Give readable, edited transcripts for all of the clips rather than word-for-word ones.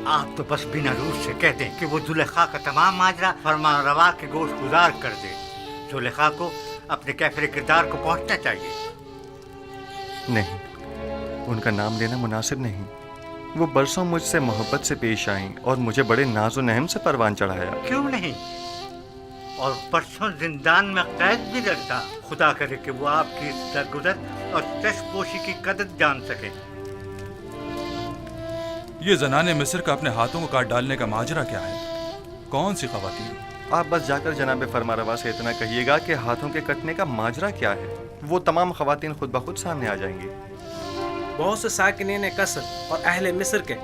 आप तो बस बिना रूस से कह दें कि वो जुलेखा का तमाम माजरा फरमा रवा के गोश गुजार कर दे। जुलेखा को अपने कैफरे किरदार को पहुंचना चाहिए। नहीं, उनका नाम लेना मुनासिब नहीं। वो बरसों मुझसे मोहब्बत से पेश आईं और मुझे बड़े नाज़ो नहम से परवान चढ़ाया। क्यों नहीं? और बरसों जिंदान में कैद भी रखता। खुदा करे कि वो आपकी दरगुजर और चश्मपोशी की कदर जान सके। ये जनाने मिस्र का अपने हाथों को काट डालने का माजरा क्या है? कौन सी खवातीन? आप बस जाकर जनाब फरमारवा से इतना कहिएगा कि हाथों के कटने का माजरा क्या है। वो तमाम खवातीन खुद ब खुद सामने आ जाएंगी। बहुत से साकिनीन कसर और अहले मिस्र के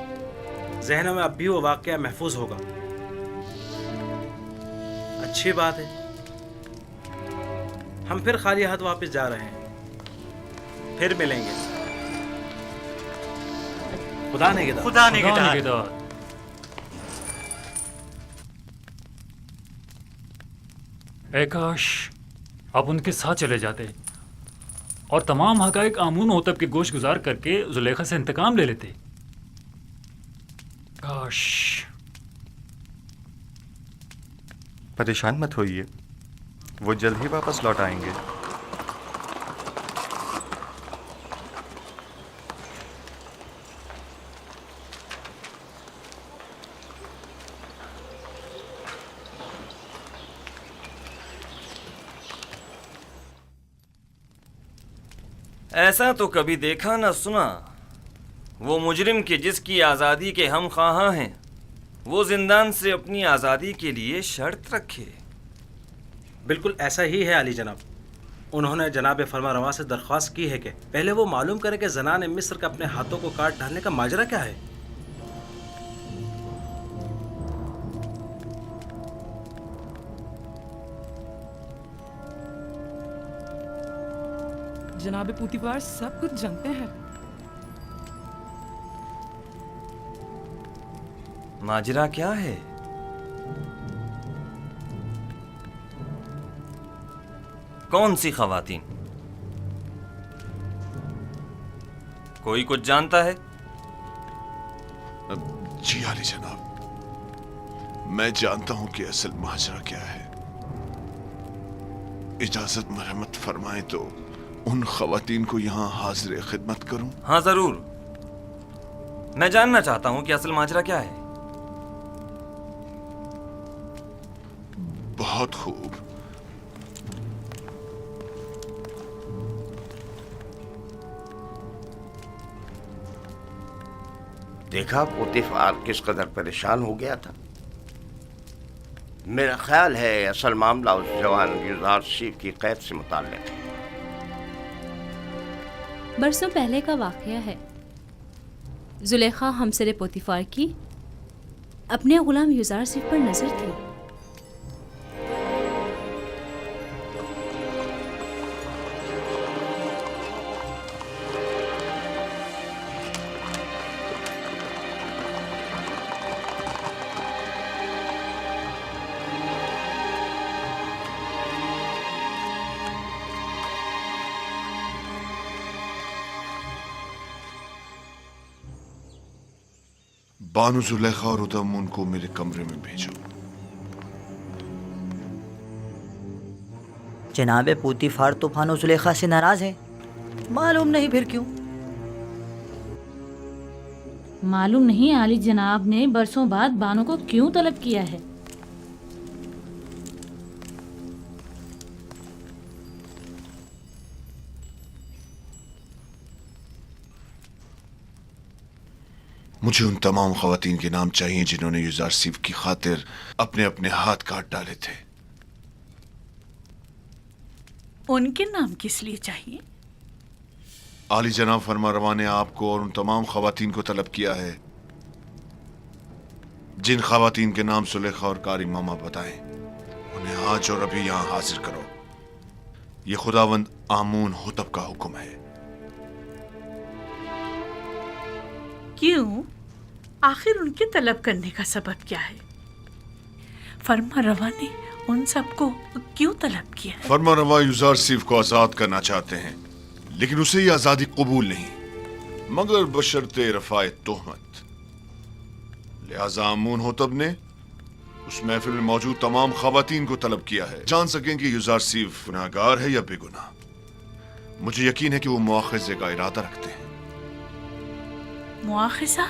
जहनों में अब भी वो वाक़या महफूज होगा। अच्छी बात है, हम फिर खाली हाथ वापस जा रहे हैं। फिर मिलेंगे। खुदा निगहदार। खुदा निगहदार। ऐ काश आप उनके साथ चले जाते और तमाम हकाइक आमून होतब के गोश गुजार करके जुलेखा से इंतकाम ले लेते। काश। परेशान मत होइए, वो जल्द ही वापस लौट आएंगे। ऐसा तो कभी देखा न सुना। वो मुजरिम के जिसकी आज़ादी के हम ख्वाहां हैं, वो जिंदान से अपनी आज़ादी के लिए शर्त रखे। बिल्कुल ऐसा ही है अली जनाब। उन्होंने जनाब फरमारवा से दरख्वास्त की है कि पहले वो मालूम करे कि ज़नाने मिस्र का अपने हाथों को काट डालने का माजरा क्या है। जनाब पूतीफार सब कुछ जानते हैं। माजरा क्या है? कौन सी खवातीन? कोई कुछ जानता है? जी आली जनाब, मैं जानता हूं कि असल माजरा क्या है। इजाजत मरहमत फरमाएं तो उन खवातीन को यहाँ हाजिर खिदमत करूं? हाँ जरूर, मैं जानना चाहता हूं कि असल माजरा क्या है। बहुत खूब। देखा पोतीफार किस कदर परेशान हो गया था। मेरा ख्याल है असल मामला उस जवान युजारसीफ की कैद से मुताल्लिक है। बरसों पहले का वाक़या है। जुलेखा हमसरे पोतीफार की अपने गुलाम युजारसीफ पर नजर थी। बानु जुलेखा और उदम उनको मेरे कमरे में भेजो। जनाब पूतीफार तो बानु जुलेखा से नाराज है। मालूम नहीं फिर क्यों। मालूम नहीं आली जनाब ने बरसों बाद बानो को क्यों तलब किया है। मुझे उन तमाम खवातीन के नाम चाहिए जिन्होंने युजारसीफ की खातिर अपने अपने हाथ काट डाले थे। उनके नाम किस लिए चाहिए? आली जनाब फरमारवा ने आपको और उन तमाम खवातीन को तलब किया है जिन खवातीन के नाम सुलेखा और कारी मामा बताएं। उन्हें आज और अभी यहां हाजिर करो। ये खुदावंद आमून हुतब का हुक्म है। क्यों? आखिर उनके तलब करने का सबब क्या है? फरमारवा ने उन सबको क्यों तलब किया है? फरमारवा युजारसीफ को आजाद करना चाहते हैं, लेकिन उसे ये आजादी कबूल नहीं, मगर बशर्ते रफाए तोहमत। लिहाजा आमून होतब ने उस महफिल में मौजूद तमाम खवातीन को तलब किया है, जान सकें कि युजारसीफ गुनाहगार है या बेगुनाह। मुझे यकीन है कि वो मुआखजे का इरादा रखते हैं। मुआखजा?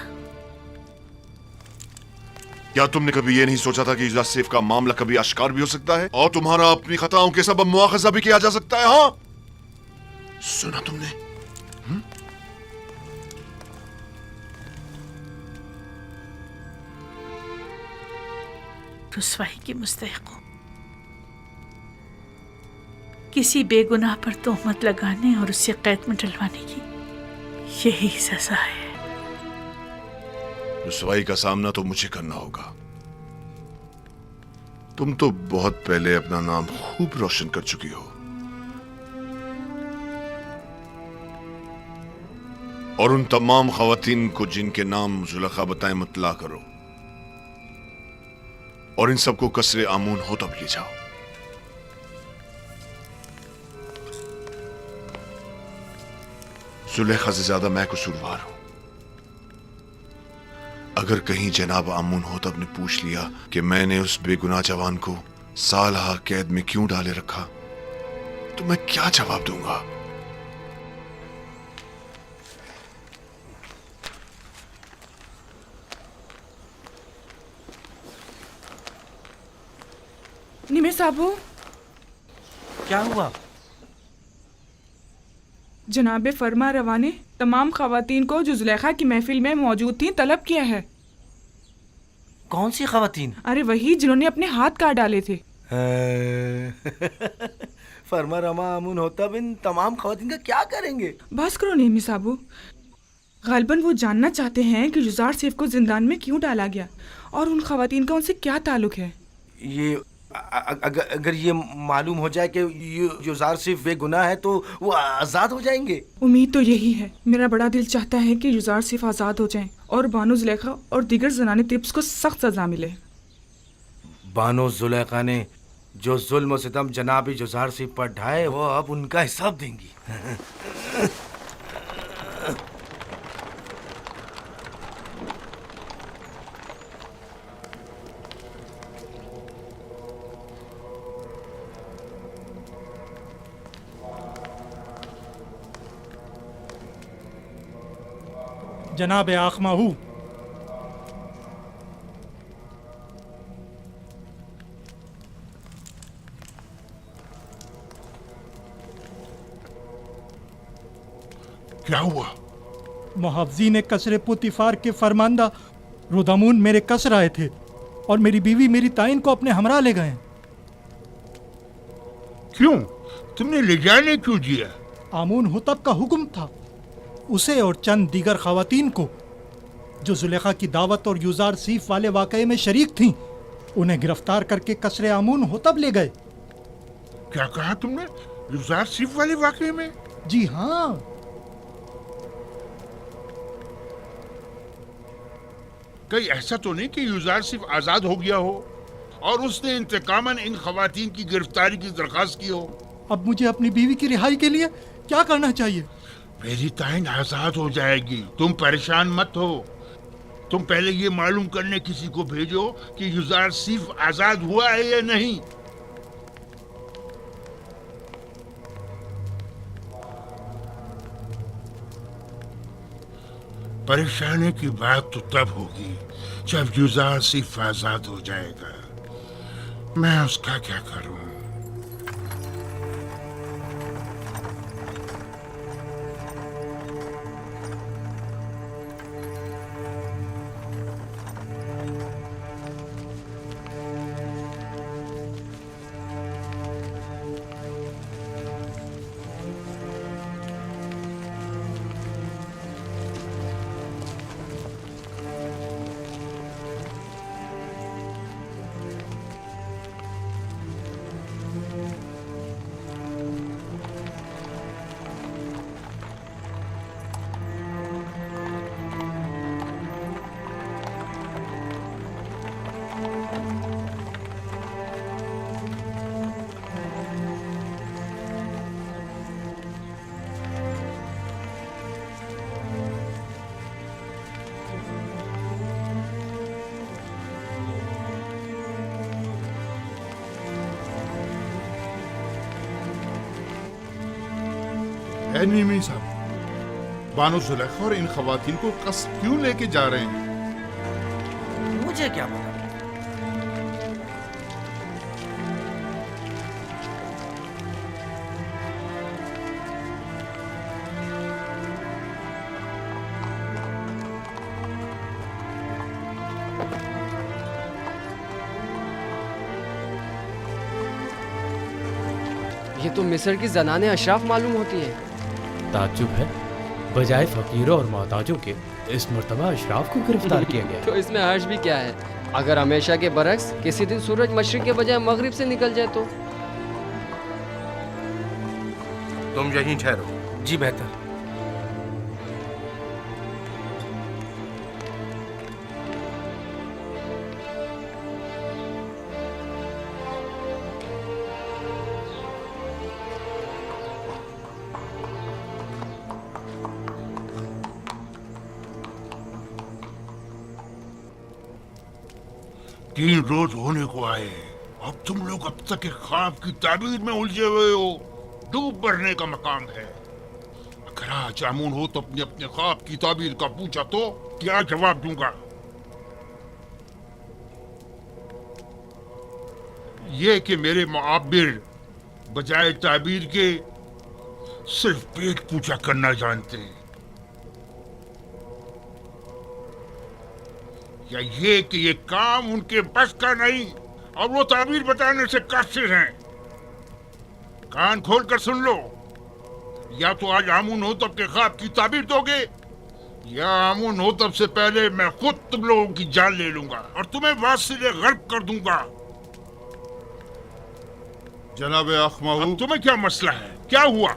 क्या तुमने कभी ये नहीं सोचा था कि युजारसीफ का मामला कभी आश्कार भी हो सकता है और तुम्हारा अपनी खताओं के सबब मुआखजा भी किया जा सकता है? हाँ, सुना तुमने? रुसवाई की मुस्तहिक हो। किसी बेगुनाह पर तोहमत लगाने और उससे कैद में डलवाने की यही सजा है। रुसवाई का सामना तो मुझे करना होगा। तुम तो बहुत पहले अपना नाम खूब रोशन कर चुकी हो और उन तमाम खवातीन को जिनके नाम जुलेखा बताएं मुतला करो और इन सबको कसरे आमून होतब ले जाओ। जुलेखा से ज्यादा मैं कसूरवार हूं। अगर कहीं जनाब आमून होतब ने पूछ लिया कि मैंने उस बेगुनाह जवान को सालहा कैद में क्यों डाले रखा, तो मैं क्या जवाब दूंगा? निमे साहबू, क्या हुआ? जनाब फरमा रवा ने तमाम खवातीन को जो जुलेखा की महफिल में मौजूद थी तलब किया है। कौन सी खवातीन? अरे वही जिन्होंने अपने हाथ काट डाले थे। फरमा रमा आमून होतब इन तमाम खवातीन का क्या करेंगे? बस करो नेमी साहबू, गालबन वो जानना चाहते हैं कि युजार सेफ को जिंदान में क्यों डाला गया और उन खवातीन का उनसे क्या ताल्लुक है। ये अगर ये मालूम हो जाए कि युजार सिर्फ बेगुनाह है तो वो आज़ाद हो जाएंगे। उम्मीद तो यही है। मेरा बड़ा दिल चाहता है कि युजार सिर्फ आज़ाद हो जाएं और बानो जुलेखा और दीगर जनाने तिब्स को सख्त सजा मिले। बानो जुलेखा ने जो जुल्म और सितम जनाब युजार सिर्फ पर ढाए वो अब उनका हिसाब देंगी। जनाब आखमाहू, क्या हुआ? मुहावजी ने कसरे पुतिफार के फरमांदा रुदामून मेरे कसर आए थे और मेरी बीवी मेरी ताइन को अपने हमरा ले गए। क्यों? तुमने ले जाने क्यों दिया? आमून हुतब का हुक्म था। उसे और चंद दीगर खवातीन को जो जुलेखा की दावत और युजार सीफ वाले वाकये में शरीक थीं, उन्हें गिरफ्तार करके कसरे आमून होतब ले गए। क्या कहा तुमने? युजार सीफ वाले वाकये में? जी हाँ। कहीं ऐसा तो नहीं कि युजार सिर्फ आजाद हो गया हो और उसने इंतकामन इन खवातीन की गिरफ्तारी की दरखास्त की हो? अब मुझे अपनी बीवी की रिहाई के लिए क्या करना चाहिए? मेरी ताइन आजाद हो जाएगी, तुम परेशान मत हो। तुम पहले ये मालूम करने किसी को भेजो कि युजार सिर्फ आजाद हुआ है या नहीं। परेशानी की बात तो तब होगी जब युजार सिर्फ आजाद हो जाएगा। मैं उसका क्या करूं? है नीमी साहब, बानो जुलेखा और इन खवातीन को कस्ब क्यों लेके जा रहे हैं? मुझे क्या पता। ये तो मिस्र की जनाने अशराफ मालूम होती हैं। ताज्जुब है, बजाय फकीरों और मोहताजों के इस मर्तबा अशराफ को गिरफ्तार किया गया। तो इसमें हर्ज भी क्या है? अगर हमेशा के बरक्स किसी दिन सूरज मशरिक के बजाय मगरिब से निकल जाए तो? तुम यहीं ठहरो। जी बेहतर। तीन रोज होने को आए, अब तुम लोग अब तक एक ख्वाब की ताबीर में उलझे हुए हो। डूब मरने का मकाम है। अगर आज आमून हो तो अपने अपने ख्वाब की ताबीर का पूछा तो क्या जवाब दूंगा? ये कि मेरे मुआब्बिर बजाय ताबीर के सिर्फ पेट पूजा करना जानते हैं, या ये कि ये काम उनके बस का नहीं और वो ताबीर बताने से कासिर हैं। कान खोल कर सुन लो, या तो आज आमून हो तब के ख्वाब की ताबीर दोगे, या आमून हो तब से पहले मैं खुद तुम लोगों की जान ले लूंगा और तुम्हें वासिले गर्क कर दूंगा। जनाब अखमाहू, तुम्हें क्या मसला है? क्या हुआ?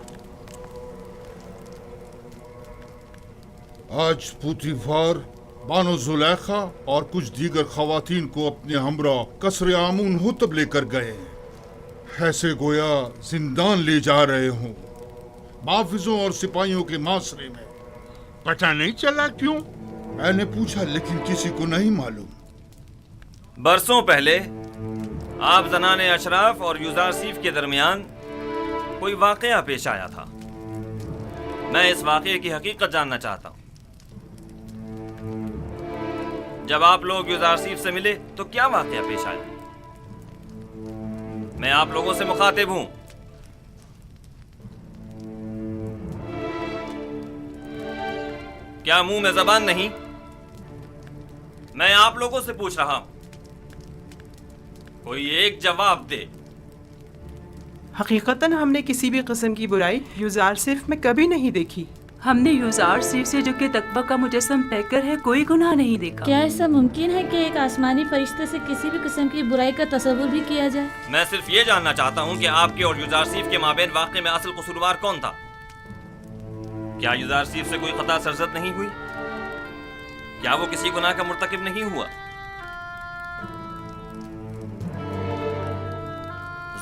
आज पुतिफार बानो जुलेखा और कुछ दीगर खवातीन को अपने हमरा कसर आमून हुतब लेकर गए, ऐसे गोया जिंदान ले जा रहे हों, माफिजों और सिपाहियों के मासरे में। पता नहीं चला क्यों? मैंने पूछा लेकिन किसी को नहीं मालूम। बरसों पहले आप जनाने अशराफ और युजारसीफ के दरमियान कोई वाकया पेश आया था। मैं इस वाकये की हकीकत जानना चाहता हूं। जब आप लोग युजारसीफ से मिले तो क्या वाकया पेश आया? मैं आप लोगों से मुखातिब हूं। क्या मुंह में जबान नहीं? मैं आप लोगों से पूछ रहा हूं, कोई एक जवाब दे। हकीकतन हमने किसी भी किस्म की बुराई युजारसीफ में कभी नहीं देखी। हमने युजारसीफ से जो कि तकवा का मुजस्सम पैकर है कोई गुनाह नहीं देखा। क्या ऐसा मुमकिन है कि एक आसमानी फरिश्ते से किसी भी किस्म की बुराई का तस्वुर भी किया जाए? मैं सिर्फ ये जानना चाहता हूं कि आपके और युजारसीफ के माबेन वाक़े में असल कसूरवार कौन था? क्या युजारसीफ से कोई खता सरजद नहीं हुई? क्या वो किसी गुनाह का मुर्तकिब नहीं हुआ?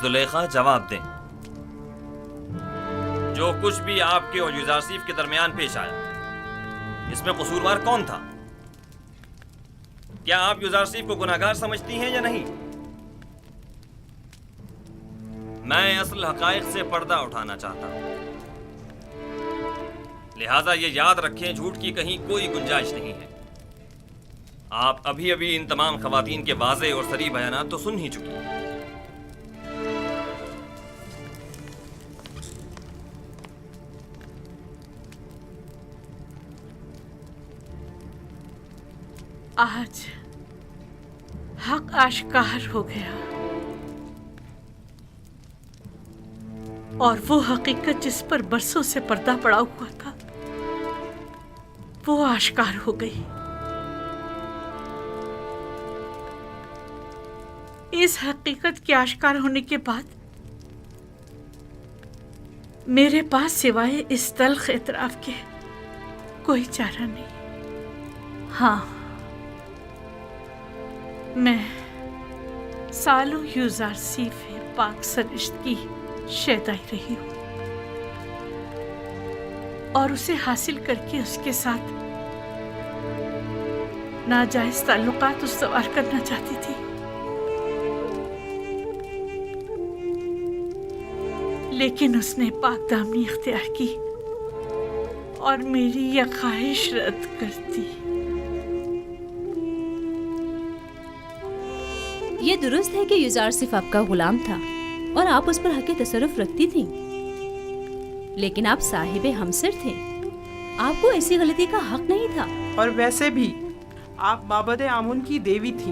जुलेखा जवाब दें। जो कुछ भी आपके और युजारसीफ के दरमियान पेश आया, इसमें कसूरवार कौन था? क्या आप युजारसीफ को गुनाहगार समझती हैं या नहीं? मैं असल हकायक से पर्दा उठाना चाहता हूं, लिहाजा ये याद रखें, झूठ की कहीं कोई गुंजाइश नहीं है। आप अभी अभी इन तमाम खवातीन के वाज़े और सरी बयानात तो सुन ही चुकी हैं। आज हक आश्कार हो गया और वो हकीकत जिस पर बरसों से पर्दा पड़ा हुआ था वो आश्कार हो गई। इस हकीकत के आश्कार होने के बाद मेरे पास सिवाय इस तल्ख इतराफ के कोई चारा नहीं। हाँ, मैं सालों युजारसीफ पाक सरिश्त की शैदाई रही हूँ और उसे हासिल करके उसके साथ नाजायज ताल्लुकात उस्तवार करना चाहती थी, लेकिन उसने पाक दामनी इख्तियार की और मेरी यह ख्वाहिश रद्द करती। ये दुरुस्त है कि युजार सिर्फ आपका गुलाम था और आप उस पर हक तसर्रुफ रखती थीं। लेकिन आप साहिबे हमसर थे, आपको ऐसी गलती का हक नहीं था। और वैसे भी आप माबद आमून की देवी थी,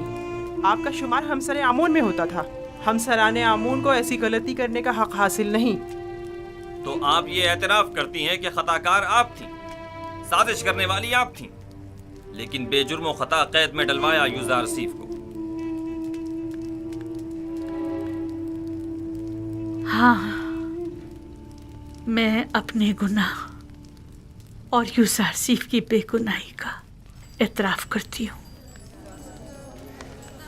आपका शुमार हमसर आमून में होता था। हमसराने आमून को ऐसी गलती करने का हक हासिल नहीं। तो आप ये एतराफ करती हैं कि खताकार आप थीं, साजिश करने वाली आप थीं, लेकिन बेजुर्म खता कैद में डलवाया युजार सीफ को। हाँ, मैं अपने गुनाह और युजार सीफ की बेगुनाही का एतराफ करती हूँ।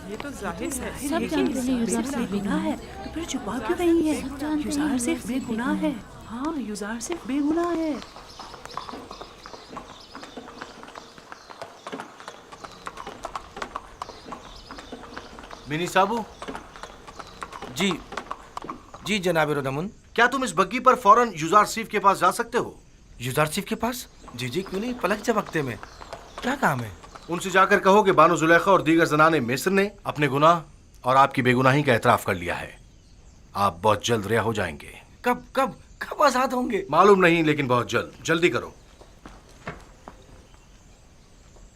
ये तो जाहिर है, सब जानते हैं युजार सिर्फ बेगुनाह है, तो फिर छुपा क्यों रही है? युजार सिर्फ बेगुनाह है। हाँ, युजार सिर्फ बेगुनाह है। मिनी साबू जी, जी जनाब रोदमुन, क्या तुम इस बग्गी पर फौरन युजार सीफ के पास जा सकते हो? युजार सीफ के पास? जी जी, क्यों नहीं, पलक झपकते में। क्या काम है? उनसे जाकर कहो कि बानो जुलेखा और दीगर जनाने मिस्र ने अपने गुनाह और आपकी बेगुनाही का एतराफ कर लिया है। आप बहुत जल्द रिहा हो जाएंगे। कब कब कब आजाद होंगे? मालूम नहीं, लेकिन बहुत जल्द। जल्दी करो।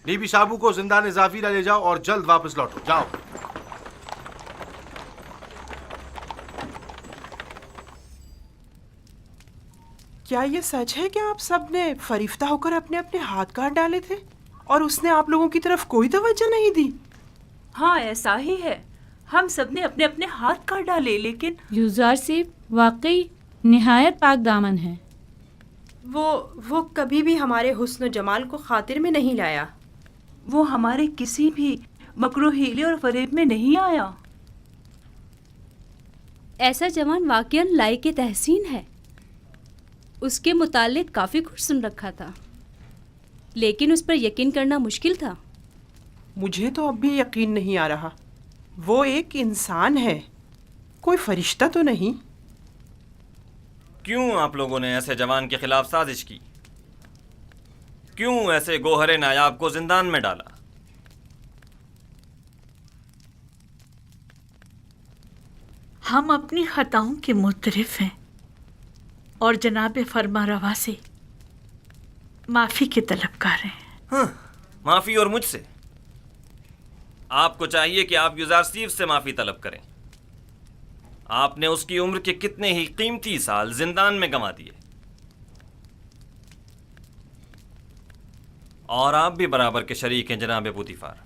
नीबी साबू को जिंदान जाफिरा ले जाओ और जल्द वापस लौटो। जाओ। क्या ये सच है कि आप सब ने फरिफ्ता होकर अपने अपने हाथ काट डाले थे और उसने आप लोगों की तरफ कोई तवज्जो नहीं दी? हाँ, ऐसा ही है। हम सब ने अपने अपने हाथ काट डाले, लेकिन युजार सिर्फ वाकई निहायत पाक दामन है। वो कभी भी हमारे हुस्न जमाल को खातिर में नहीं लाया। वो हमारे किसी भी मकरू हीले और फरेब में नहीं आया। ऐसा जवान वाकईन लायक तहसीन है। उसके मुतालिक काफ़ी कुछ सुन रखा था, लेकिन उस पर यकीन करना मुश्किल था। मुझे तो अब भी यकीन नहीं आ रहा। वो एक इंसान है, कोई फरिश्ता तो नहीं। क्यों आप लोगों ने ऐसे जवान के खिलाफ साजिश की? क्यों ऐसे गोहरे नायाब को जिंदान में डाला? हम अपनी खताओं के मुतरिफ हैं और जनाब फरमा रवा से माफ़ी के तलबगार हैं। हाँ, माफ़ी और मुझसे? आपको चाहिए कि आप युजार सीफ से माफ़ी तलब करें। आपने उसकी उम्र के कितने ही कीमती साल जिंदान में गंवा दिए, और आप भी बराबर के शरीक हैं जनाब पुतिफार।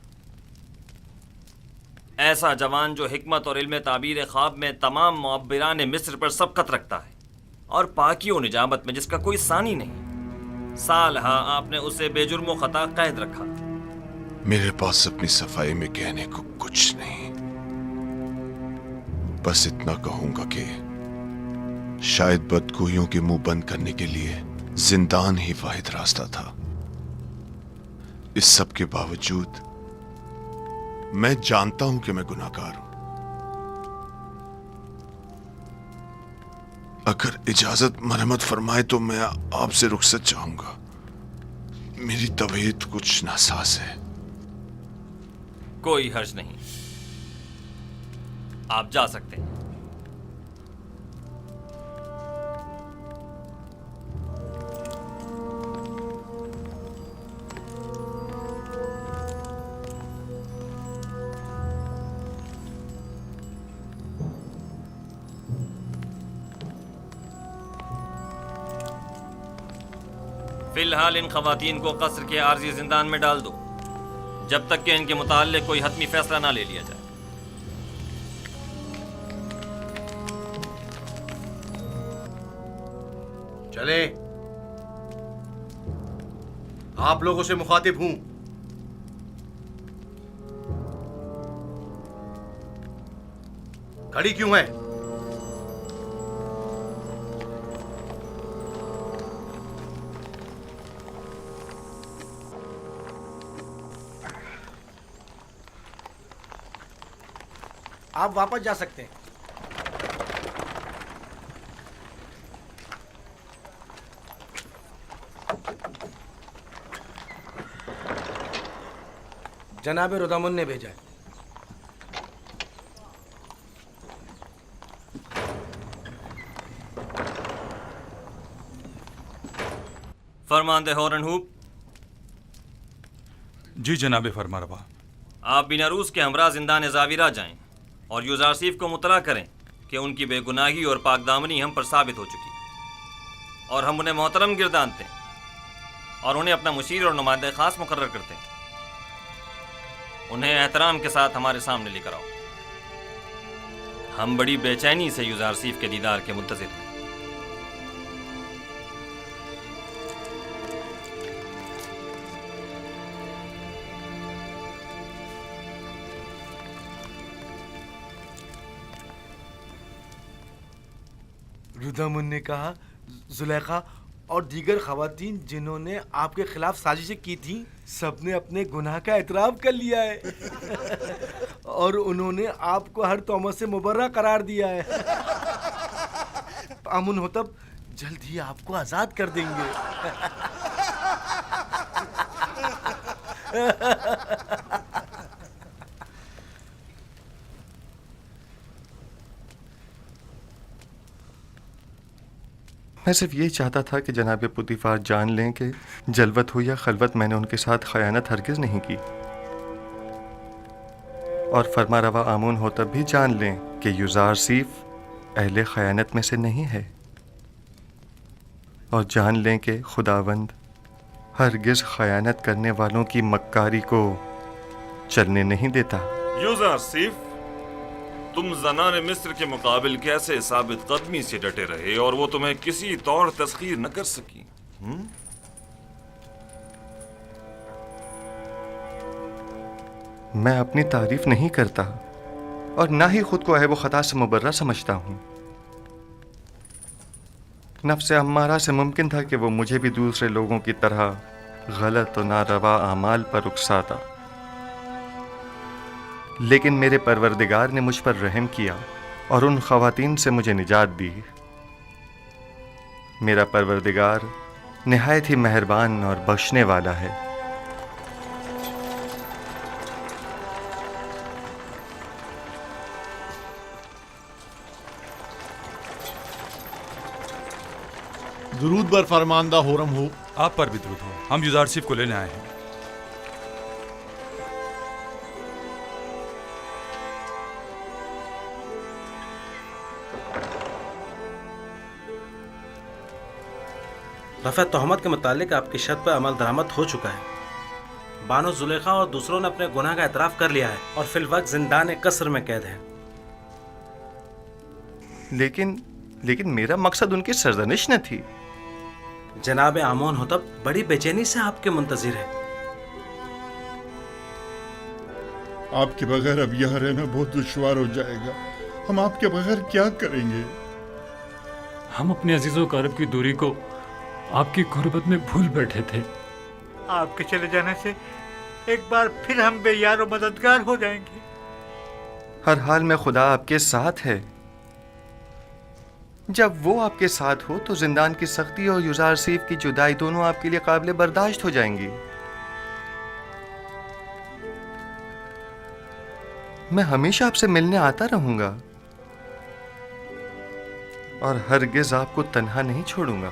ऐसा जवान जो हिकमत और इल्म ताबीर ख्वाब में तमाम मुअब्बिरान मिस्र पर सबकत रखता है और पाकी और निजामत में जिसका कोई सानी नहीं, सालहा आपने उसे बेजुर्म खता कैद रखा। मेरे पास अपनी सफाई में कहने को कुछ नहीं, बस इतना कहूंगा कि शायद बदगोइयों के मुंह बंद करने के लिए जिंदान ही वाहिद रास्ता था। इस सब के बावजूद मैं जानता हूं कि मैं गुनाहगार हूं। अगर इजाजत मरहमत फरमाए तो मैं आपसे रुखसत चाहूंगा। मेरी तबीयत कुछ नासाज है। कोई हर्ज नहीं, आप जा सकते हैं। फिलहाल इन खवातीन को कसर के आर्जी जिंदान में डाल दो, जब तक कि इनके मुताल्लिक कोई हतमी फैसला ना ले लिया जाए। चले, आप लोगों से मुखातिब हूं। खड़ी क्यों है? आप वापस जा सकते हैं। जनाब रुदमुन ने भेजा है। फरमानदे हॉर्नहूप। जी जनाब फरमारवा। आप बिना रूस के हमरा जिंदान ज़ाविरा जाएं और यूज़ारसीफ को मुतला करें कि उनकी बेगुनाही और पाकदामनी हम पर साबित हो चुकी और हम उन्हें मोहतरम गिरदानते हैं और उन्हें अपना मुशीर और नुमाइंदा ख़ास मुकर्रर करते हैं। उन्हें एहतराम के साथ हमारे सामने लेकर आओ। हम बड़ी बेचैनी से यूज़ारसीफ के दीदार के मुंतज़िर हैं। रुदमुन ने कहा जुलेखा और दीगर खवातीन जिन्होंने आपके खिलाफ साजिशें की थी सबने अपने गुनाह का एतराफ़ कर लिया है और उन्होंने आपको हर तोहमत से मुबर्रा करार दिया है। अमुन होतब जल्द ही आपको आज़ाद कर देंगे। मैं सिर्फ ये चाहता था कि जनाब पुतीफार जान लें कि जलवत हो या खलवत मैंने उनके साथ खयानत हरगिज़ नहीं की, और फरमा रवा आमून हो तब भी जान लें कि यूज़ारसीफ अहले खयानत में से नहीं है, और जान लें कि खुदावंद हरगिज़ खयानत करने वालों की मक्कारी को चलने नहीं देता। यूज़ारसीफ, तुम ज़नाने मिस्र के मुकाबिल कैसे साबित कदमी से डटे रहे और वो तुम्हें किसी तौर तस्खीर न कर सकी? मैं अपनी तारीफ नहीं करता और ना ही खुद को ऐब खता से मुबर्रा समझता हूँ। नफ्स अम्मारा से मुमकिन था कि वो मुझे भी दूसरे लोगों की तरह गलत और नारवा आमाल पर उकसाता, लेकिन मेरे परवरदिगार ने मुझ पर रहम किया और उन ख़वातीन से मुझे निजात दी। मेरा परवरदिगार निहायत ही मेहरबान और बख्शने वाला है। दुरूद बर फरमानदा होरम हो। आप पर भी दुरूद हो। हम यूज़ारसीफ को लेने आए हैं। रफ़ा तोहमत के मुतालिक आपकी शर्त पर अमल दरामद हो चुका है। बानो जुलेखा और दूसरों ने अपने गुनाह का एतराफ़ कर लिया है और फिलवक्त जिंदान कसर में कैद है। लेकिन मेरा मकसद उनकी सरजनिश न थी। जनाब आमोन होतब बड़ी बेचैनी से आपके मुंतज़िर है। आपके बगैर अब यहाँ रहना बहुत दुश्वार हो जाएगा। हम आपके बगैर क्या करेंगे? हम अपने अजीज़ों क़रीब की दूरी को आपकी गुर्बत में भूल बैठे थे। आपके चले जाने से एक बार फिर हम बेयार और मददगार हो जाएंगे। हर हाल में खुदा आपके साथ है। जब वो आपके साथ हो तो जिंदान की सख्ती और यूज़ारसीफ की जुदाई दोनों आपके लिए काबिल बर्दाश्त हो जाएंगी। मैं हमेशा आपसे मिलने आता रहूंगा और हरगिज आपको तन्हा नहीं छोड़ूंगा।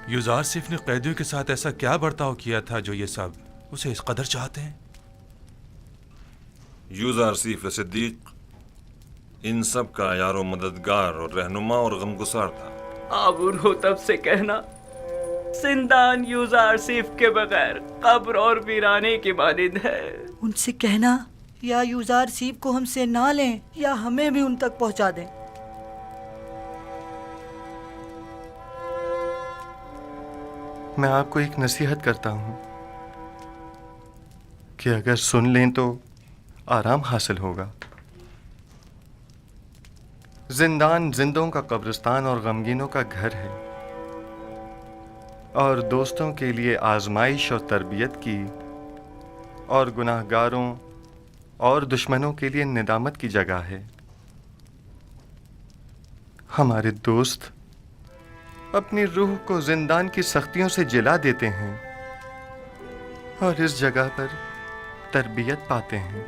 यूज़ारसीफ ने कैदियों के साथ ऐसा क्या बर्ताव किया था जो ये सब उसे इस कदर चाहते हैं? यूज़ारसीफ सिद्दीक इन सब का यारो मददगार और रहनुमा और गमगुसार था। आबून हो तब से कहना जिंदान यूज़ारसीफ के बगैर कब्र और वीराने की मानिंद है। उनसे कहना या यूज़ारसीफ को हमसे ना लें या हमें भी उन तक पहुंचा दें। मैं आपको एक नसीहत करता हूं कि अगर सुन लें तो आराम हासिल होगा। जिंदान जिंदों का कब्रिस्तान और गमगीनों का घर है और दोस्तों के लिए आजमाइश और तरबियत की और गुनाहगारों और दुश्मनों के लिए निदामत की जगह है। हमारे दोस्त अपनी रूह को जिंदान की सख्तियों से जिला देते हैं और इस जगह पर तरबियत पाते हैं,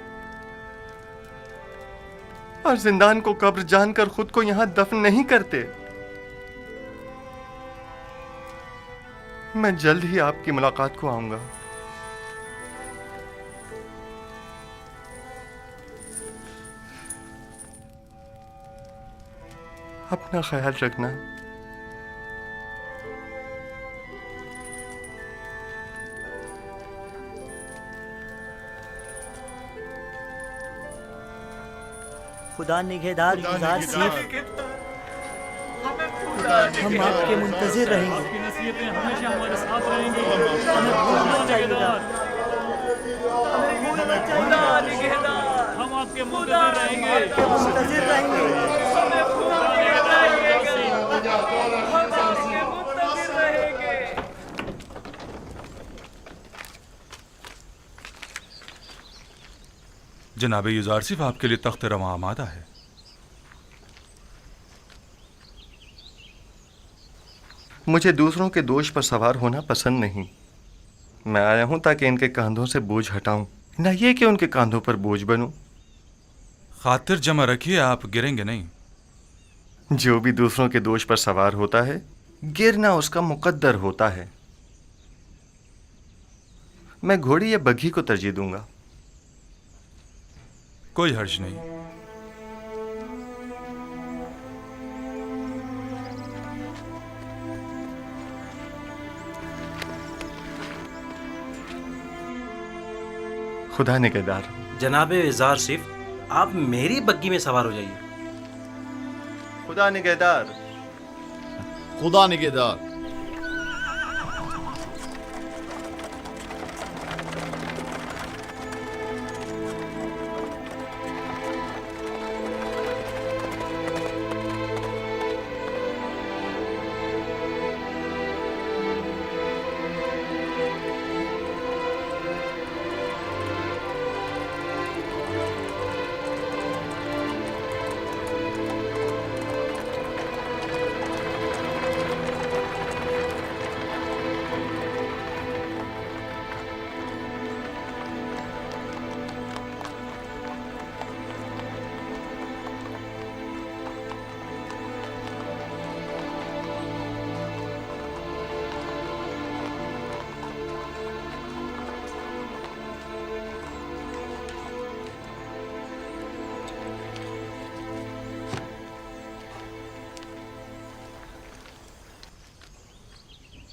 और जिंदान को कब्र जानकर खुद को यहां दफन नहीं करते। मैं जल्द ही आपकी मुलाकात को आऊंगा। अपना ख्याल रखना। खुदा निगहदार युजार सीफ, हम आपके मुंतजिर रहेंगे। आपकी नसीहतें हमेशा हमारे साथ रहेंगी। हमें भूलना चाहिए। खुदा निगहदार, हम आपके मुंतजिर रहेंगे। मुंतजिर रहेंगे। हमें भूल के जाइएगा, हम आपके मुंतजिर रहेंगे। जनाब युजारसिफ, आपके लिए तख्त रवां आमादा है। मुझे दूसरों के दोष पर सवार होना पसंद नहीं। मैं आया हूं ताकि इनके कांधों से बोझ हटाऊं, न ये कि उनके कांधों पर बोझ बनूं। खातिर जमा रखिए, आप गिरेंगे नहीं। जो भी दूसरों के दोष पर सवार होता है, गिरना उसका मुकद्दर होता है। मैं घोड़ी या बग्घी को तरजीह दूंगा। कोई हर्ज नहीं। खुदा निगहदार। जनाब इजार सिफ, आप मेरी बग्गी में सवार हो जाइए। खुदा निगहदार। खुदा निगहदार।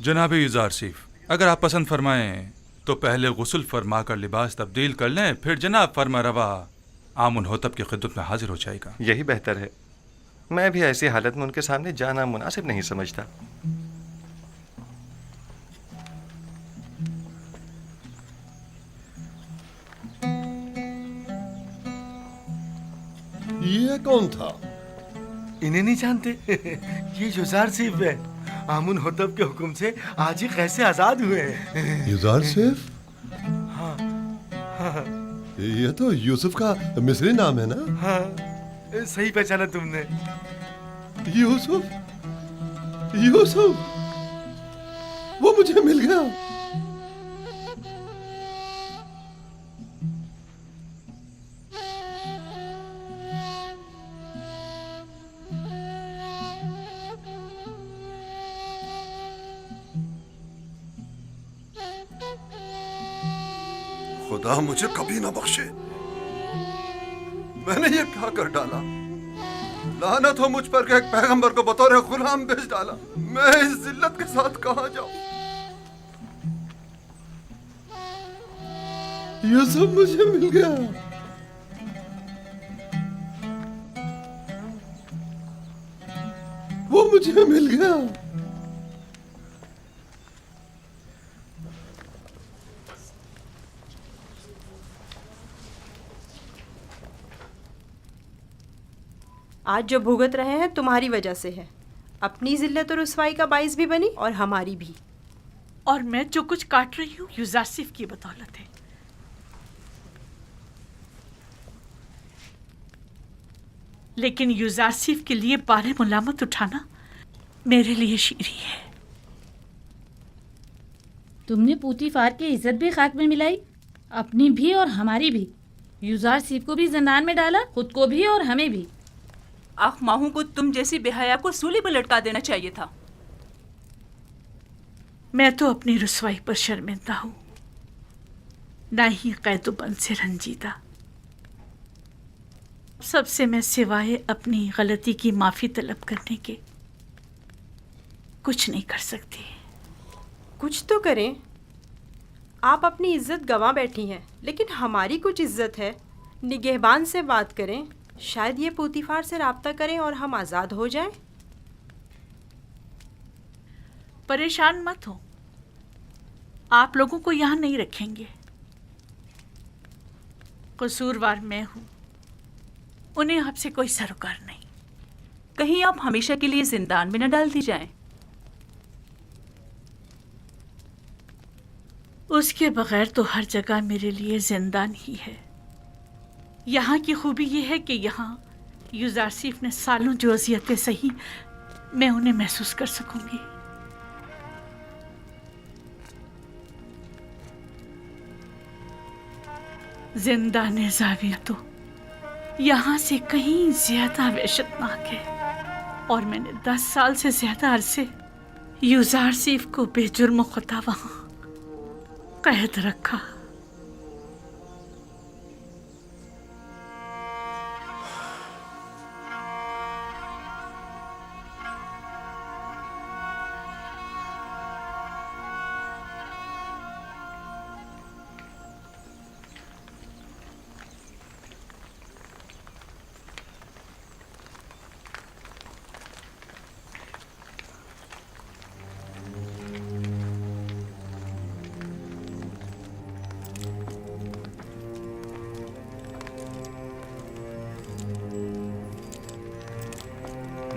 जनाब युजारसिफ, अगर आप पसंद फरमाएं तो पहले गुस्ल फरमा कर लिबास तब्दील कर लें, फिर जनाब फरमा रवा आमुन होतब की खिदमत में हाजिर हो जाएगा। यही बेहतर है। मैं भी ऐसी हालत में उनके सामने जाना मुनासिब नहीं समझता। ये कौन था? इन्हें नहीं जानते? ये युजार सिफ है। आमुन होतब के हुक्म से आज ही कैसे आजाद हुए हैं। युजार सिफ? हाँ, हाँ। ये तो यूसुफ का मिस्री नाम है ना? हाँ, सही पहचाना तुमने। यूसुफ, यूसुफ, वो मुझे मिल गया। खुदा मुझे कभी ना बख्शे। मैंने ये क्या कर डाला? लानत हो मुझ पर कि एक पैगंबर को बतौर गुलाम भेज डाला। मैं इस जिल्लत के साथ कहां जाऊं? ये सब मुझे मिल गया। वो मुझे मिल गया। आज जो भुगत रहे हैं तुम्हारी वजह से है। अपनी जिल्लत और रुसवाई का बाइस भी बनी और हमारी भी। और मैं जो कुछ काट रही हूँ युजारसिफ की बदौलत है। लेकिन युजारसिफ के लिए बारे मुलामत उठाना मेरे लिए शीरी है। तुमने पूतीफार की इज्जत भी खाक में मिलाई, अपनी भी और हमारी भी। यूजारसीफ को भी जिंदान में डाला, खुद को भी और हमें भी। आख माहू को तुम जैसी बेहया को सूली पर लटका देना चाहिए था। मैं तो अपनी रुसवाई पर शर्मिंदा हूँ, ना ही कैदुबंद से रंजीदा। सबसे मैं सिवाय अपनी गलती की माफी तलब करने के कुछ नहीं कर सकती। कुछ तो करें। आप अपनी इज्जत गंवा बैठी हैं, लेकिन हमारी कुछ इज्जत है। निगहबान से बात करें, शायद ये पूतीफार से राब्ता करें और हम आज़ाद हो जाएं। परेशान मत हो, आप लोगों को यहाँ नहीं रखेंगे। कसूरवार मैं हूँ, उन्हें आपसे कोई सरोकार नहीं। कहीं आप हमेशा के लिए जिंदान में न डाल दी जाएं। उसके बगैर तो हर जगह मेरे लिए जिंदान ही है। यहाँ की खूबी ये है कि यहाँ यूजारसीफ ने सालों जो अजियतें सही, मैं उन्हें महसूस कर सकूंगी। जिंदान ज़ाविया तो यहाँ से कहीं ज्यादा वहशतनाक है, और मैंने 10 साल से ज्यादा अरसे यूजारसीफ को बेजुर्म खुदा वहाँ कैद रखा।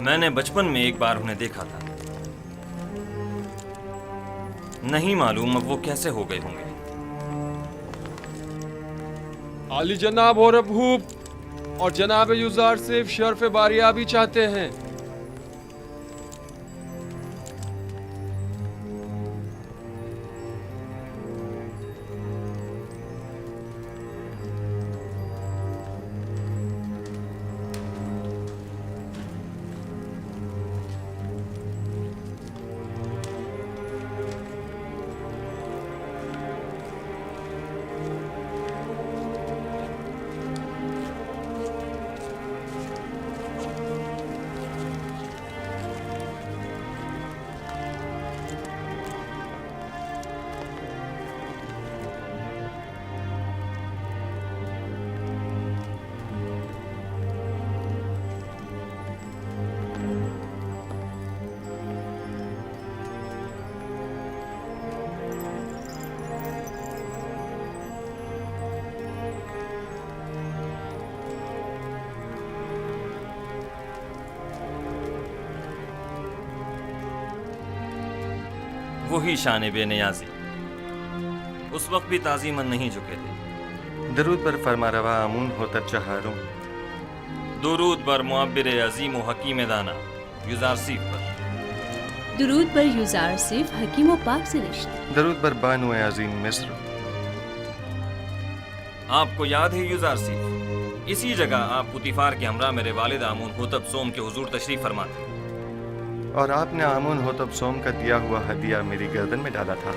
मैंने बचपन में एक बार उन्हें देखा था। नहीं मालूम अब वो कैसे हो गए होंगे। आली जनाब और अबूब और जनाब यूजारसीफ शर्फ बारियाबी चाहते हैं। वही शान बेनियाजी उस वक्त भी ताज़ीमन नहीं झुके थे। दरूद बर फरमारवा आमून होतर चहारों, दुरूद बर मुअब्बिर अजीम व हकीम दाना यूजारसीफ पर, दुरूद बर यूजारसीफ हकीम व पाक से रिश्ते, दरूद बर बानो अजीम मिस्र। आपको याद है यूजारसीफ, इसी जगह आप पुतीफार के हमरा मेरे वालिद आमून होतब सोम के हुजूर तशरीफ फरमा थे, और आपने आमून होतब सोम का दिया हुआ हदिया मेरी गर्दन में डाला था।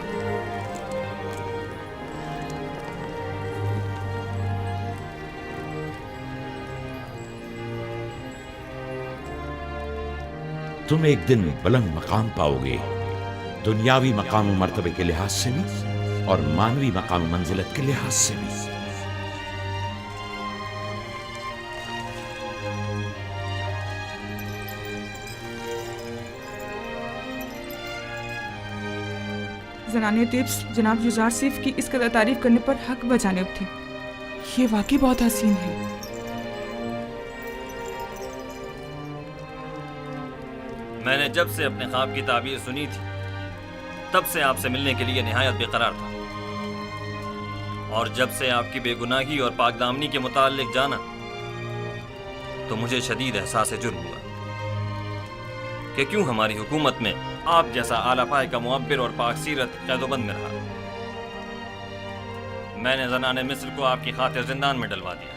तुम एक दिन बुलंद मकाम पाओगे, दुनियावी मकाम मर्तबे के लिहाज से भी और मानवी मकाम मंजिलत के लिहाज से भी। ज़नाने तिब्स जनाब यूजारसीफ की इस कदर तारीफ करने पर हक बजानिब थी। ये वाकई बहुत हसीन है। मैंने जब से अपने ख्वाब की ताबीर सुनी थी, तब से आपसे मिलने के लिए निहायत बेकरार था, और जब से आपकी बेगुनाही और पाकदामनी के मुताल्लिक जाना, तो मुझे शदीद एहसास जुर्म हुआ कि क्यों हमारी हुकूमत में आप जैसा आला पाए का मुअब्बिर और पाकसीरत कैदोबंद में रहा। मैंने ज़नाने मिस्र को आपकी खातिर जिंदान में डलवा दिया।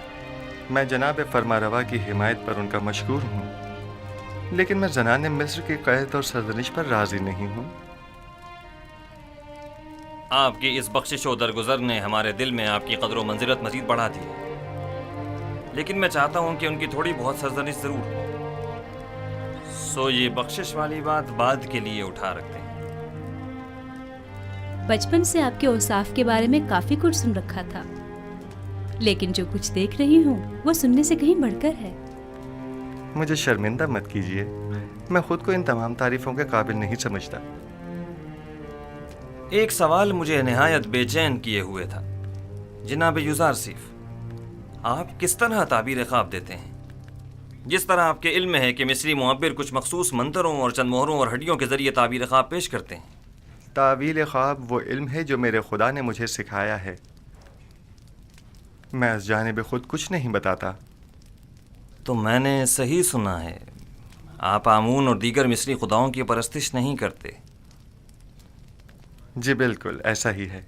मैं जनाब फरमारवा की हिमायत पर उनका मशकूर हूँ, लेकिन मैं ज़नाने मिस्र की कैद और सरजनिश पर राजी नहीं हूँ। आपकी इस बख्शिश और दरगुजर ने हमारे दिल में आपकी कदर व मंजिलत मजीद बढ़ा दी है, लेकिन मैं चाहता हूँ कि उनकी थोड़ी बहुत सरजनिश ज़रूर हो। सो ये बख्शिश वाली बात बाद के लिए उठा रखते हैं। बचपन से आपके औसाफ के बारे में काफी कुछ सुन रखा था, लेकिन जो कुछ देख रही हूँ वो सुनने से कहीं बढ़कर है। मुझे शर्मिंदा मत कीजिए, मैं खुद को इन तमाम तारीफों के काबिल नहीं समझता। एक सवाल मुझे निहायत बेचैन किए हुए था। जनाब युज़ारसीफ, आप किस तरह ताबीर ख्वाब देते हैं? जिस तरह आपके इल्म है कि मिस्री मुअब्बिर कुछ मखसूस मंतरों और चंद मोहरों और हड्डियों के जरिए ताबीर ख्वाब पेश करते हैं। तावील ख्वाब वो इल्म है जो मेरे खुदा ने मुझे सिखाया है। मैं इस जानिब खुद कुछ नहीं बताता। तो मैंने सही सुना है, आप आमून और दीगर मिस्री खुदाओं की परस्तिश नहीं करते? जी बिल्कुल ऐसा ही है।